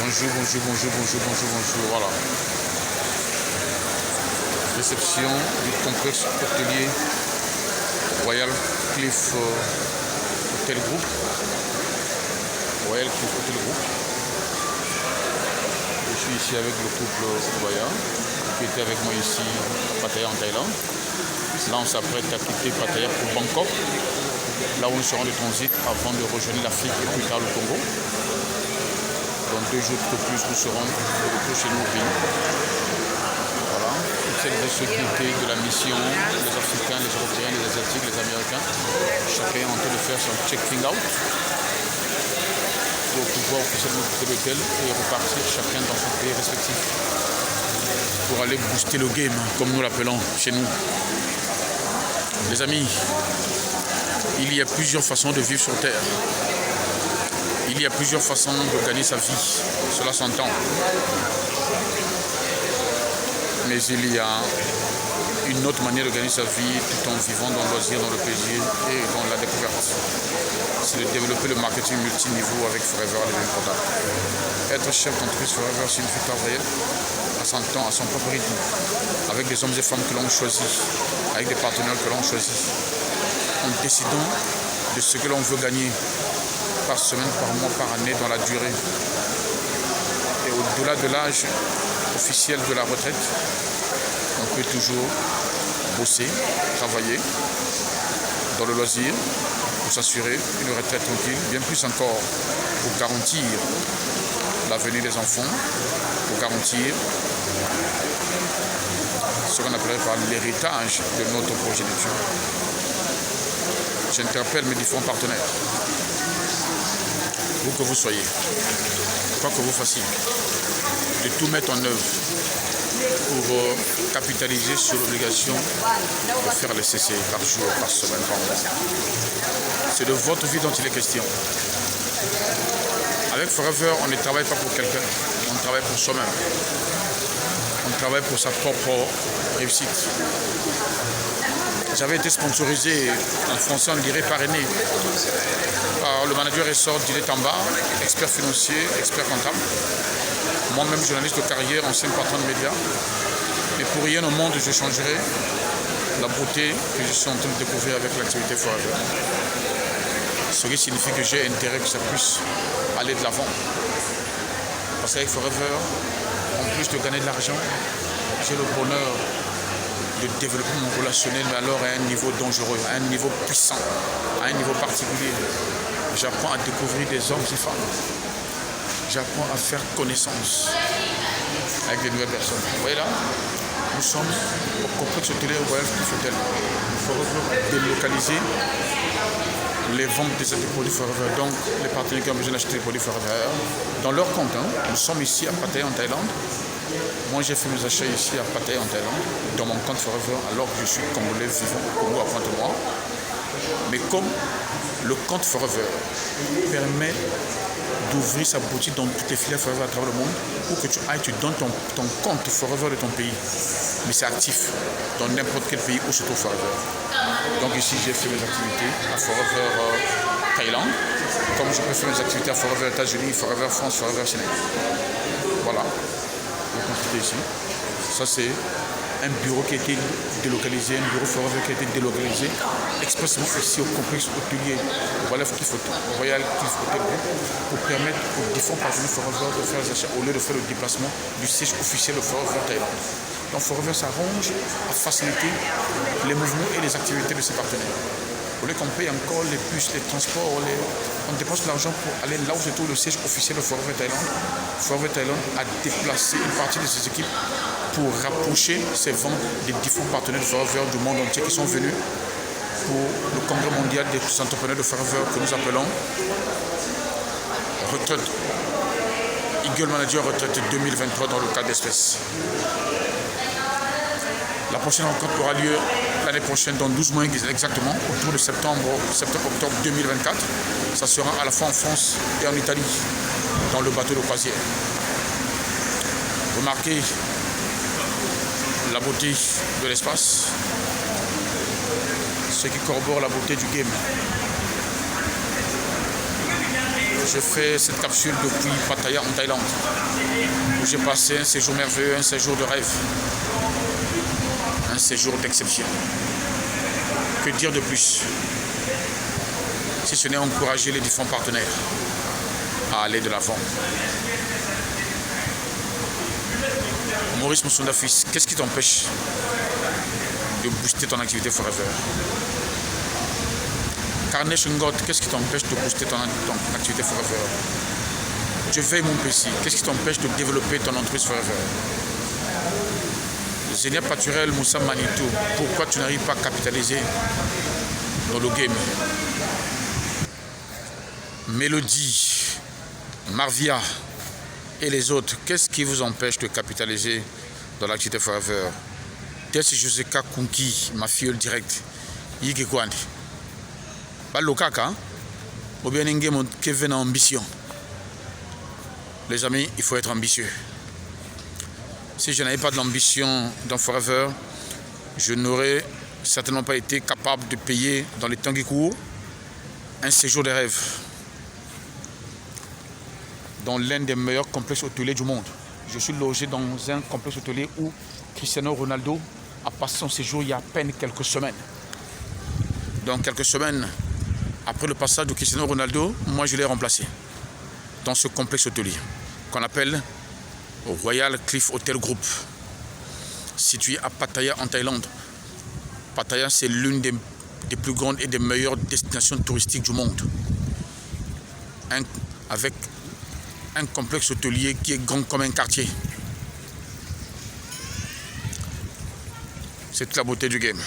Bonjour, bonjour, bonjour, bonjour, bonjour, bonjour. Voilà. Réception du complexe hôtelier Royal Cliff Hotel Group. Royal Cliff Hotel Group. Je suis ici avec le couple Oubaya qui était avec moi ici à Pattaya en Thaïlande. Là, on s'apprête à quitter Pattaya pour Bangkok, là où nous serons de transit avant de rejoindre l'Afrique et plus tard le Congo. Dans 2 jours de plus, nous serons de retour chez nous au pays. Voilà, toute cette sécurité de la mission, les Africains, les Européens, les Asiatiques, les Américains, chacun est en train de faire son checking out pour pouvoir officiellement quitter l'hôtel et repartir chacun dans son pays respectif pour aller booster le game, comme nous l'appelons chez nous. Les amis, il y a plusieurs façons de vivre sur Terre. Il y a plusieurs façons de gagner sa vie, cela s'entend. Mais il y a une autre manière de gagner sa vie tout en vivant dans le loisir, dans le plaisir et dans la découverte. C'est de développer le marketing multiniveau avec Forever Living Product. Être chef d'entreprise Forever signifie travailler à son temps, à son propre rythme, avec des hommes et femmes que l'on choisit, avec des partenaires que l'on choisit, en décidant de ce que l'on veut gagner par semaine, par mois, par année, dans la durée. Et au-delà de l'âge officiel de la retraite, on peut toujours bosser, travailler dans le loisir pour s'assurer une retraite tranquille, bien plus encore pour garantir l'avenir des enfants, pour garantir ce qu'on appellerait par l'héritage de notre progéniture. J'interpelle mes différents partenaires. Où que vous soyez, quoi que vous fassiez, de tout mettre en œuvre pour capitaliser sur l'obligation de faire le CC par jour, par semaine, par mois. C'est de votre vie dont il est question. Avec Forever, on ne travaille pas pour quelqu'un, on travaille pour soi-même. On travaille pour sa propre réussite. J'avais été sponsorisé, en français on dirait parrainé, par le manager Ressort Dilet Tamba, expert financier, expert comptable. Moi-même journaliste de carrière, ancien patron de médias. Mais pour rien au monde, je changerai la beauté que je suis en train de découvrir avec l'activité Forever. Ce qui signifie que j'ai intérêt que ça puisse aller de l'avant. Parce qu'avec Forever, en plus de gagner de l'argent, j'ai le bonheur de développer mon relationnel, mais alors à un niveau dangereux, à un niveau puissant, à un niveau particulier. J'apprends à découvrir des hommes et femmes. J'apprends à faire connaissance avec des nouvelles personnes. Vous voyez là, nous sommes au complexe hôtelier Royal Cliff Hotel. Forever délocaliser les ventes des produits Forever. Donc, les partenaires qui ont besoin d'acheter des produits Forever, dans leur compte, nous sommes ici à Pattaya en Thaïlande. Moi, j'ai fait mes achats ici à Pattaya en Thaïlande, dans mon compte Forever, alors que je suis congolais vivant au Congo à Pointe-Noire. Mais comme le compte Forever permet d'ouvrir sa boutique dans toutes les filiales Forever à travers le monde, pour que tu ailles, tu donnes ton compte Forever de ton pays. Mais c'est actif dans n'importe quel pays où se trouve Forever. Donc ici, j'ai fait mes activités à Forever Thaïlande, comme je peux faire mes activités à Forever États-Unis, Forever France, Forever Sénégal. Voilà. Vous constatez ici. Ça, c'est un bureau qui a été délocalisé, un bureau Forever qui a été délocalisé expressément ici au complexe hôtelier Royal Cliff Hotel pour permettre aux différents partenaires Forever de faire les achats au lieu de faire le déplacement du siège officiel de Forever Thaïlande. Donc Forever s'arrange à faciliter les mouvements et les activités de ses partenaires. Au lieu qu'on paye encore les bus, les transports, on dépense de l'argent pour aller là où se trouve le siège officiel de Forever Thaïlande. Forever Thaïlande a déplacé une partie de ses équipes pour rapprocher ses ventes des différents partenaires de Forever du monde entier qui sont venus pour le congrès mondial des entrepreneurs de Forever que nous appelons Retraite Eagle Manager Retraite 2023 dans le cadre d'espèces. La prochaine rencontre aura lieu l'année prochaine, dans 12 mois exactement, autour de septembre-octobre 2024. Ça sera à la fois en France et en Italie, dans le bateau de croisière. Remarquez la beauté de l'espace, ce qui corrobore la beauté du game. je fais cette capsule depuis Pattaya en Thaïlande, où j'ai passé un séjour merveilleux, un séjour de rêve, un séjour d'exception. Que dire de plus, si ce n'est encourager les différents partenaires à aller de l'avant. Maurice Moussonda fils, qu'est-ce qui t'empêche de booster ton activité Forever? Karnesh Ngot, qu'est-ce qui t'empêche de booster ton activité Forever? Je veille mon PC, qu'est-ce qui t'empêche de développer ton entreprise Forever? Zénia Paturel Moussa Manitou, pourquoi tu n'arrives pas à capitaliser dans le game? Mélodie, Marvia et les autres, qu'est-ce qui vous empêche de capitaliser dans l'activité Forever? Tessi Joseka Kunki, ma fille directe, Yiki Kwandi. Pas le caca, ou bien une Kevin ambition. Les amis, il faut être ambitieux. Si je n'avais pas de l'ambition dans Forever, je n'aurais certainement pas été capable de payer dans les temps qui courent un séjour de rêve dans l'un des meilleurs complexes hôteliers du monde. Je suis logé dans un complexe hôtelier où Cristiano Ronaldo a passé son séjour il y a à peine quelques semaines. Donc quelques semaines après le passage de Cristiano Ronaldo, moi je l'ai remplacé dans ce complexe hôtelier qu'on appelle Royal Cliff Hotel Group, situé à Pattaya en Thaïlande. Pattaya, c'est l'une des plus grandes et des meilleures destinations touristiques du monde, avec un complexe hôtelier qui est grand comme un quartier. C'est toute la beauté du game.